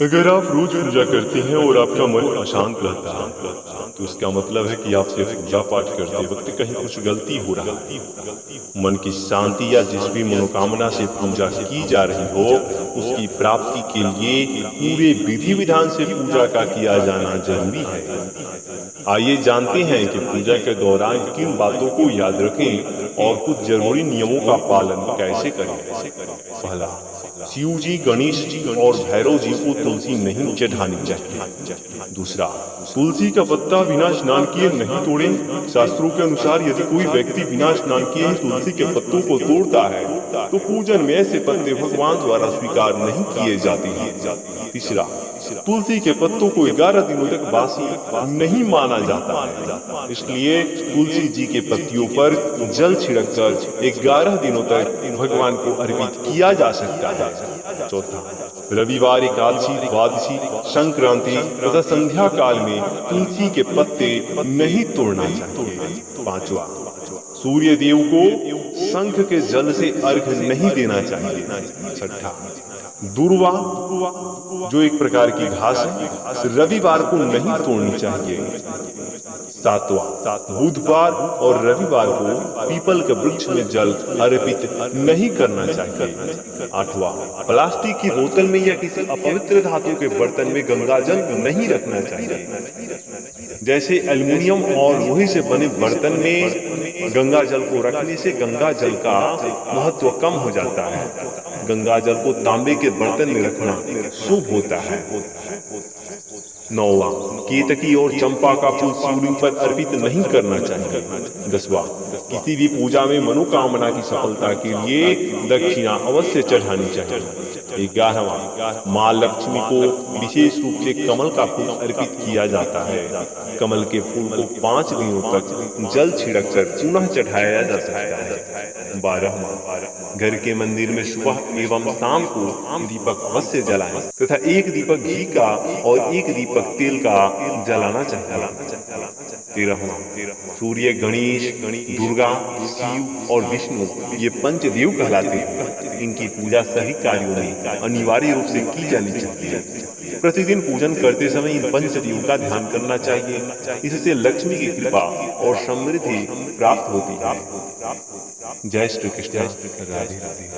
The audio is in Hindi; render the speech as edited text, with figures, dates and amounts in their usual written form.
अगर आप रोज पूजा करते हैं और आपका मन अशांत रहता है तो इसका मतलब है कि आपसे पूजा पाठ करते वक्त कहीं कुछ गलती हो रहा है। मन की शांति या जिस भी मनोकामना से पूजा की जा रही हो उसकी प्राप्ति के लिए पूरे विधि विधान से पूजा का किया जाना जरूरी है। आइए जानते हैं कि पूजा के दौरान किन बातों को याद रखें और कुछ जरूरी नियमों का पालन कैसे करें। पहला, शिव जी, गणेश जी और भैरव जी को तुलसी नहीं चढ़ानी चाहिए। दूसरा, तुलसी का पत्ता बिना स्नान किए नहीं तोड़ें। शास्त्रों के अनुसार यदि कोई व्यक्ति बिना स्नान किए ही तुलसी के पत्तों को तोड़ता है तो पूजन में ऐसे पत्ते भगवान द्वारा स्वीकार नहीं किए जाते हैं। तीसरा, तुलसी के पत्तों को 11 दिनों तक बासी नहीं माना जाता है, इसलिए तुलसी जी के पत्तियों पर जल छिड़ककर 11 दिनों तक भगवान को अर्पित किया जा सकता है। चौथा, रविवार, एकादशी, द्वादशी, संक्रांति तथा संध्या काल में तुलसी के पत्ते नहीं तोड़ना चाहिए। पांचवा, सूर्य देव को शंख के जल से अर्घ्य नहीं देना चाहिए। छठा, दूर्वा जो एक प्रकार की घास है रविवार को नहीं तोड़नी चाहिए। सातवां, बुधवार और रविवार को पीपल के वृक्ष में जल अर्पित नहीं करना चाहिए। आठवां, प्लास्टिक की बोतल में या किसी अपवित्र धातु के बर्तन में गंगा जल नहीं रखना चाहिए। जैसे एल्युमिनियम और लोहे से बने बर्तन में गंगा जल को रखने से गंगा जल का महत्व कम हो जाता है। गंगा जल को तांबे के बर्तन में रखना शुभ होता है। नौवां, केतकी और चंपा का फूल शिवलिंग पर अर्पित नहीं करना चाहिए। 10वां, किसी भी पूजा में मनोकामना की सफलता के लिए दक्षिणा अवश्य चढ़ानी चाहिए। 11वां, माँ लक्ष्मी को विशेष रूप से कमल का फूल अर्पित किया जाता है। कमल के फूल को 5 दिनों तक जल छिड़ककर पुनः चढ़ाया जा सकता है। 12वां, घर के मंदिर में सुबह एवं शाम को दीपक अवश्य जलाएं तथा एक दीपक घी का और एक दीपक तेल का जलाना चाहिए। 13वां, सूर्य, गणेश, दुर्गा, शिव और विष्णु ये पंचदेव कहलाते हैं। इनकी पूजा सभी कार्यों में अनिवार्य रूप से की जानी चाहिए। प्रतिदिन पूजन करते समय इन पंचदेव का ध्यान करना चाहिए। इससे लक्ष्मी की कृपा और समृद्धि प्राप्त होती है। जय श्री कृष्ण। राधे राधे।